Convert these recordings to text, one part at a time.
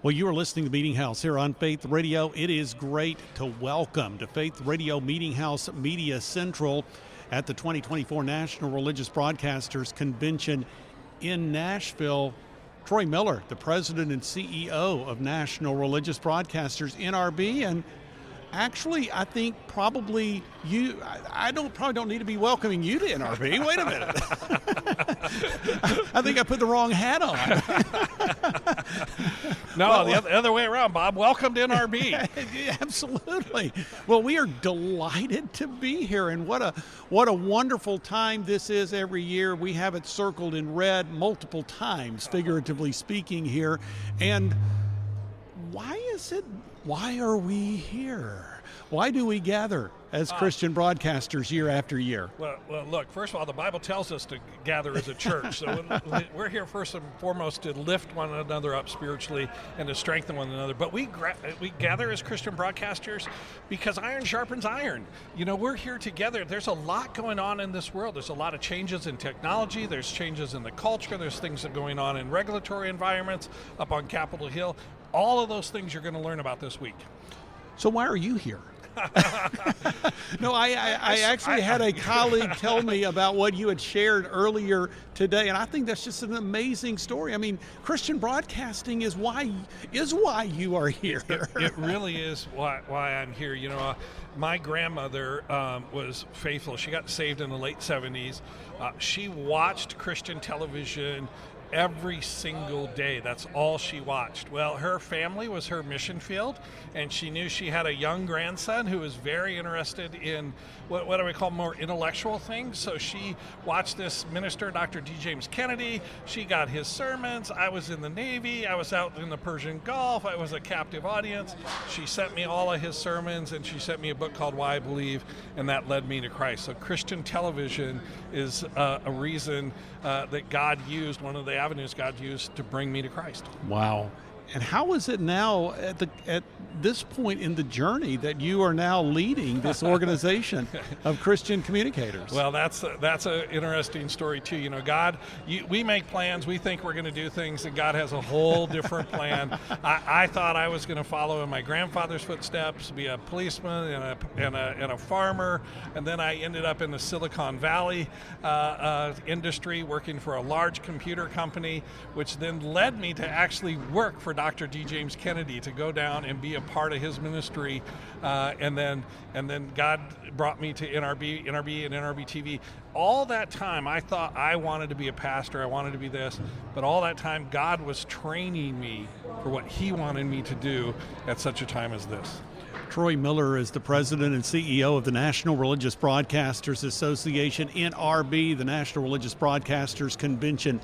Well, you are listening to Meeting House here on Faith Radio. It is great to welcome to Faith Radio Meeting House Media Central at the 2024 National Religious Broadcasters Convention in Nashville. Troy Miller, the president and CEO of National Religious Broadcasters, NRB, and actually, I think probably you, I probably don't need to be welcoming you to NRB. Wait a minute. I think I put the wrong hat on. No, the other way around, Bob. Welcome to NRB. Yeah, absolutely. Well, we are delighted to be here, and what a wonderful time this is every year. We have it circled in red multiple times, figuratively speaking here. And why are we here? Why do we gather as Christian broadcasters year after year? Well, look, first of all, the Bible tells us to gather as a church. So we're here first and foremost to lift one another up spiritually and to strengthen one another. But we gather as Christian broadcasters because iron sharpens iron. You know, we're here together. There's a lot going on in this world. There's a lot of changes in technology. There's changes in the culture. There's things that are going on in regulatory environments up on Capitol Hill. All of those things you're going to learn about this week. So why are you here? No, I actually had a colleague tell me about what you had shared earlier today, and I think that's just an amazing story. I mean, Christian broadcasting is why you are here. It really is why I'm here. You know, my grandmother was faithful. She got saved in the late 70s. She watched Christian television every single day. That's all she watched. Well, her family was her mission field, and she knew she had a young grandson who was very interested in what do we call more intellectual things. So she watched this minister, Dr. D. James Kennedy. She got his sermons. I was in the Navy. I was out in the Persian Gulf. I was a captive audience. She sent me all of his sermons, and she sent me a book called Why I Believe, and that led me to Christ. So Christian television is a reason that God used, one of the avenues God used to bring me to Christ. Wow. And how is it now at this point in the journey that you are now leading this organization of Christian communicators? Well, that's an interesting story too. You know, we make plans. We think we're going to do things, and God has a whole different plan. I thought I was going to follow in my grandfather's footsteps, be a policeman and a farmer, and then I ended up in the Silicon Valley industry, working for a large computer company, which then led me to actually work for Dr. D. James Kennedy, to go down and be a part of his ministry, and then God brought me to NRB and NRB TV. All that time, I thought I wanted to be a pastor. I wanted to be this, but all that time, God was training me for what He wanted me to do at such a time as this. Troy Miller is the president and CEO of the National Religious Broadcasters Association, NRB, the National Religious Broadcasters Convention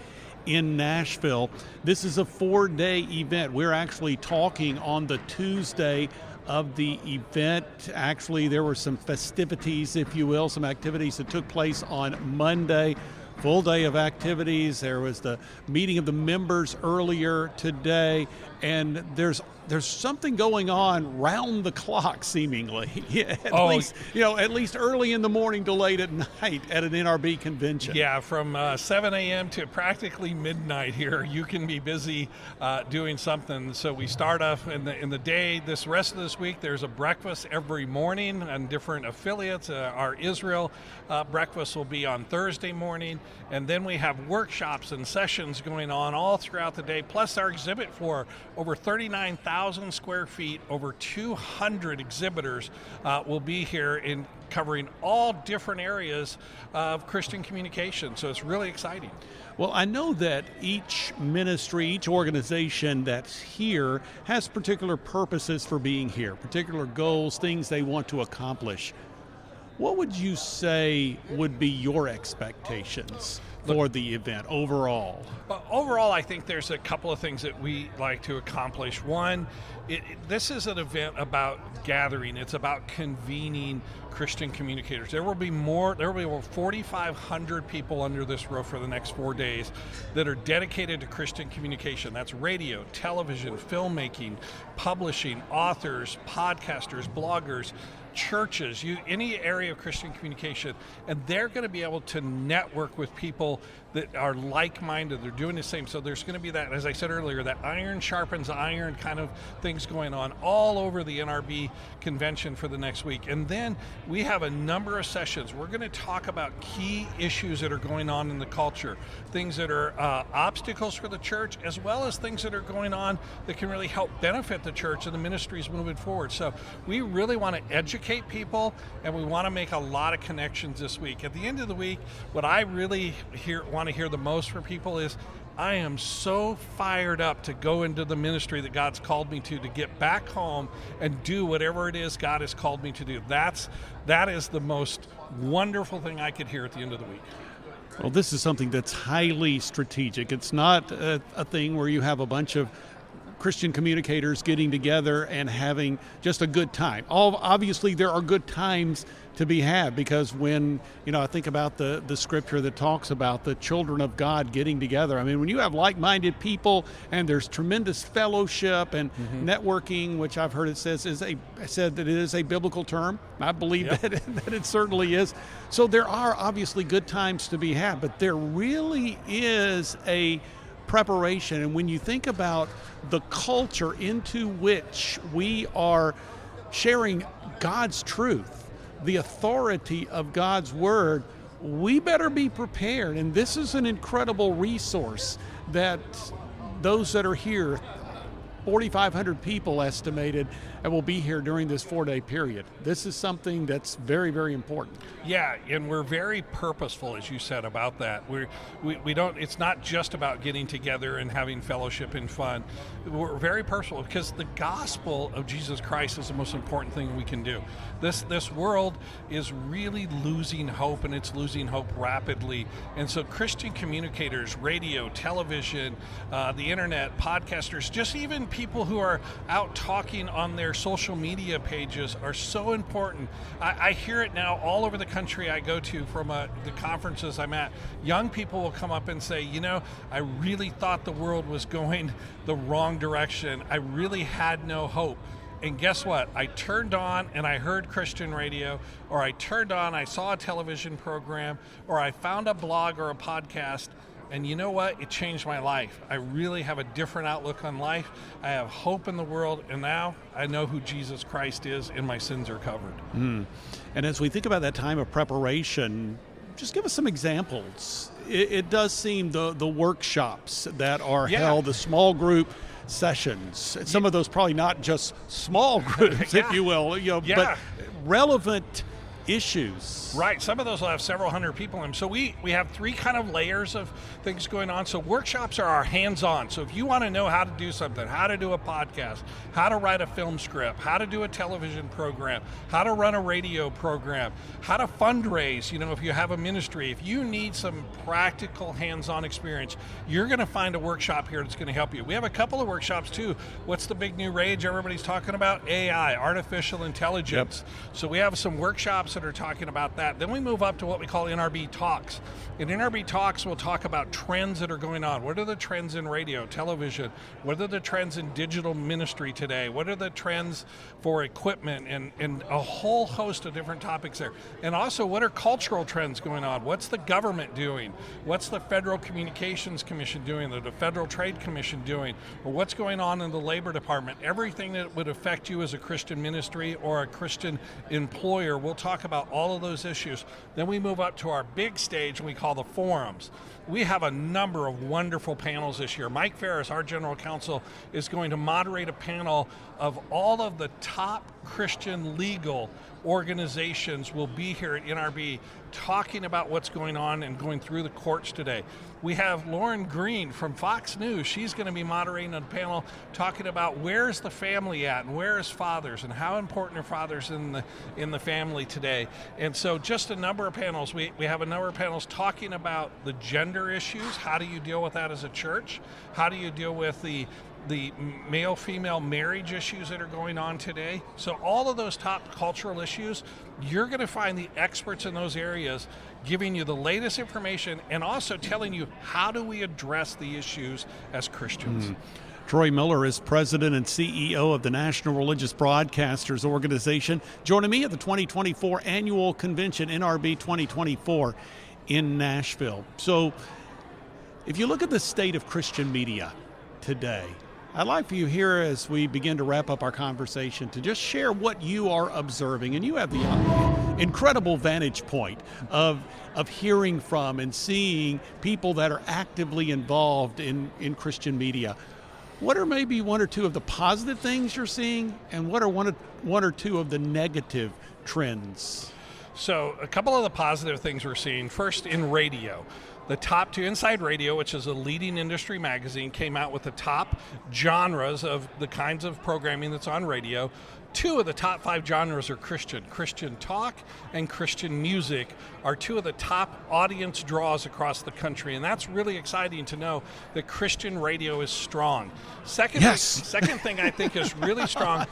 in Nashville. This is a 4-day event. We're actually talking on the Tuesday of the event. Actually, there were some festivities, if you will, some activities that took place on Monday. Full day of activities. There was the meeting of the members earlier today, and there's something going on round the clock, seemingly. At least early in the morning to late at night at an NRB convention. Yeah, from 7 a.m. to practically midnight here, you can be busy doing something. So we start off in the day. This rest of this week, there's a breakfast every morning on different affiliates. Our Israel breakfast will be on Thursday morning, and then we have workshops and sessions going on all throughout the day. Plus, our exhibit floor, over 39,000 square feet, over 200 exhibitors will be here in covering all different areas of Christian communication. So it's really exciting. Well, I know that each ministry, each organization that's here has particular purposes for being here, particular goals, things they want to accomplish. What would you say would be your expectations for the event overall? Overall, I think there's a couple of things that we like to accomplish. One, this is an event about gathering. It's about convening Christian communicators. There will be over 4,500 people under this roof for the next 4 days that are dedicated to Christian communication. That's radio, television, filmmaking, publishing, authors, podcasters, bloggers, churches, any area of Christian communication, and they're going to be able to network with people that are like-minded. They're doing the same. So there's going to be that, as I said earlier, that iron sharpens iron kind of things going on all over the NRB convention for the next week. And then we have a number of sessions. We're going to talk about key issues that are going on in the culture, things that are obstacles for the church, as well as things that are going on that can really help benefit the church and the ministries moving forward. So we really want to educate people, and we want to make a lot of connections this week. At the end of the week, what I really want to hear the most from people is, I am so fired up to go into the ministry that God's called me to get back home and do whatever it is God has called me to do. That is the most wonderful thing I could hear at the end of the week. Well, this is something that's highly strategic. It's not a thing where you have a bunch of Christian communicators getting together and having just a good time. Obviously, there are good times to be had, because when, I think about the scripture that talks about the children of God getting together. I mean, when you have like-minded people and there's tremendous fellowship and networking, which I've heard it said that it is a biblical term. I believe that it certainly is. So there are obviously good times to be had, but there really is a preparation. And when you think about the culture into which we are sharing God's truth, the authority of God's word, we better be prepared. And this is an incredible resource that those that are here, 4,500 people estimated, and will be here during this 4-day period. This is something that's very, very important. Yeah, and we're very purposeful, as you said, about that. We don't. It's not just about getting together and having fellowship and fun. We're very purposeful because the gospel of Jesus Christ is the most important thing we can do. This world is really losing hope, and it's losing hope rapidly. And so Christian communicators, radio, television, the internet, podcasters, just even people who are out talking on their social media pages are so important. I hear it now all over the country I go to from the conferences I'm at. Young people will come up and say, I really thought the world was going the wrong direction. I really had no hope. And guess what? I turned on and I heard Christian radio, or I turned on, I saw a television program, or I found a blog or a podcast. And you know what? It changed my life. I really have a different outlook on life. I have hope in the world, and now I know who Jesus Christ is, and my sins are covered. And as we think about that time of preparation, just give us some examples. It does seem the workshops that are held, the small group sessions, some of those probably not just small groups, if you will, but relevant issues. Right. Some of those will have several hundred people in them. So we have three kind of layers of things going on. So workshops are our hands-on. So if you want to know how to do something, how to do a podcast, how to write a film script, how to do a television program, how to run a radio program, how to fundraise, if you have a ministry, if you need some practical hands-on experience, you're going to find a workshop here that's going to help you. We have a couple of workshops too. What's the big new rage everybody's talking about? AI, artificial intelligence. So we have some workshops that are talking about that. Then we move up to what we call NRB Talks. In NRB Talks, we'll talk about trends that are going on. What are the trends in radio, television? What are the trends in digital ministry today? What are the trends for equipment, and a whole host of different topics there. And also, what are cultural trends going on? What's the government doing? What's the Federal Communications Commission doing? The Federal Trade Commission doing? Or what's going on in the Labor Department? Everything that would affect you as a Christian ministry or a Christian employer, we'll talk about all of those issues. Then we move up to our big stage, and we call the forums. We have a number of wonderful panels this year. Mike Ferris, our general counsel, is going to moderate a panel of all of the top Christian legal organizations will be here at NRB talking about what's going on and going through the courts today. We have Lauren Green from Fox News. She's going to be moderating a panel talking about where's the family at and where is fathers and how important are fathers in the family today. And so just a number of panels. We have a number of panels talking about the gender issues. How do you deal with that as a church? How do you deal with the male-female marriage issues that are going on today? So all of those top cultural issues, you're going to find the experts in those areas giving you the latest information and also telling you how do we address the issues as Christians. Troy Miller is president and CEO of the National Religious Broadcasters Organization, joining me at the 2024 annual convention, NRB 2024, in Nashville. So, if you look at the state of Christian media today, I'd like for you here as we begin to wrap up our conversation to just share what you are observing. And you have the incredible vantage point of hearing from and seeing people that are actively involved in Christian media. What are maybe one or two of the positive things you're seeing, and what are one or two of the negative trends? So a couple of the positive things we're seeing. First, in radio. The top two, Inside Radio, which is a leading industry magazine, came out with the top genres of the kinds of programming that's on radio. Two of the top 5 genres are Christian. Christian talk and Christian music are two of the top audience draws across the country, and that's really exciting to know that Christian radio is strong. Second thing I think is really strong,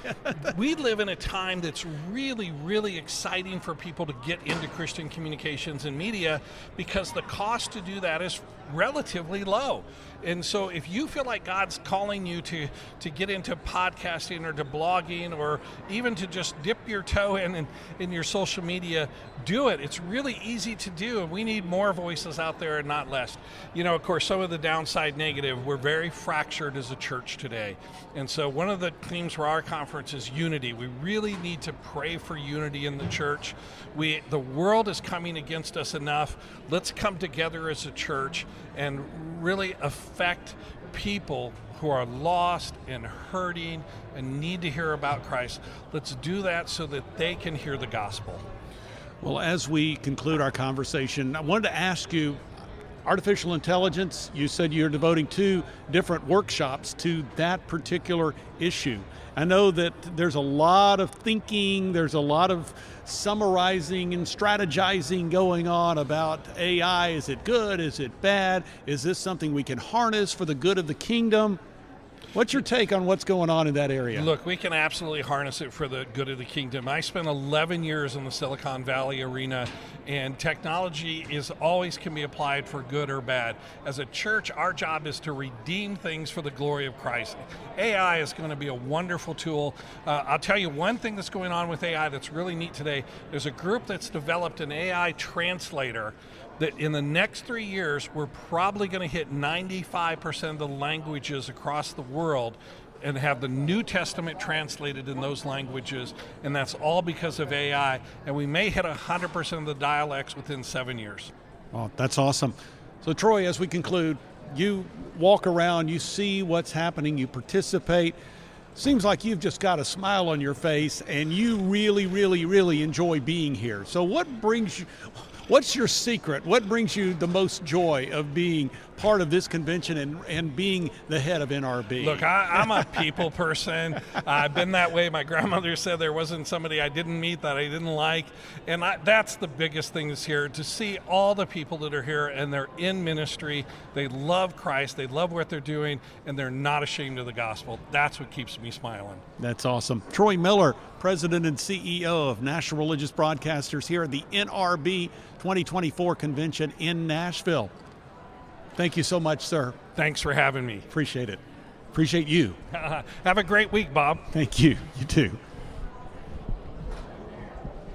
we live in a time that's really, really exciting for people to get into Christian communications and media because the cost to do that is relatively low. And so if you feel like God's calling you to get into podcasting or to blogging or even to just dip your toe in your social media, do it. It's really easy to do, and we need more voices out there and not less. You know, of course, some of the downside negative, we're very fractured as a church today. And so one of the themes for our conference is unity. We really need to pray for unity in the church. The world is coming against us enough. Let's come together as a church and really affect people who are lost and hurting and need to hear about Christ. Let's do that so that they can hear the gospel. Well, as we conclude our conversation, I wanted to ask you, artificial intelligence, you said you're devoting 2 different workshops to that particular issue. I know that there's a lot of thinking, there's a lot of summarizing and strategizing going on about AI. Is it good? Is it bad? Is this something we can harness for the good of the kingdom? What's your take on what's going on in that area? Look, we can absolutely harness it for the good of the kingdom. I spent 11 years in the Silicon Valley arena, and technology always can be applied for good or bad. As a church, our job is to redeem things for the glory of Christ. AI is going to be a wonderful tool. I'll tell you one thing that's going on with AI that's really neat today. There's a group that's developed an AI translator that in the next 3 years, we're probably going to hit 95% of the languages across the world and have the New Testament translated in those languages, and that's all because of AI, and we may hit 100% of the dialects within 7 years. Oh, that's awesome. So Troy, as we conclude, you walk around, you see what's happening, you participate. Seems like you've just got a smile on your face, and you really, really, really enjoy being here. So what's your secret? What brings you the most joy of being part of this convention and being the head of NRB? Look, I'm a people person. I've been that way. My grandmother said there wasn't somebody I didn't meet that I didn't like. And that's the biggest thing that's here, to see all the people that are here and they're in ministry. They love Christ. They love what they're doing, and they're not ashamed of the gospel. That's what keeps me smiling. That's awesome. Troy Miller, President and CEO of National Religious Broadcasters here at the NRB 2024 convention in Nashville. Thank you so much, sir. Thanks for having me. Appreciate it. Appreciate you. Have a great week, Bob. Thank you. You too.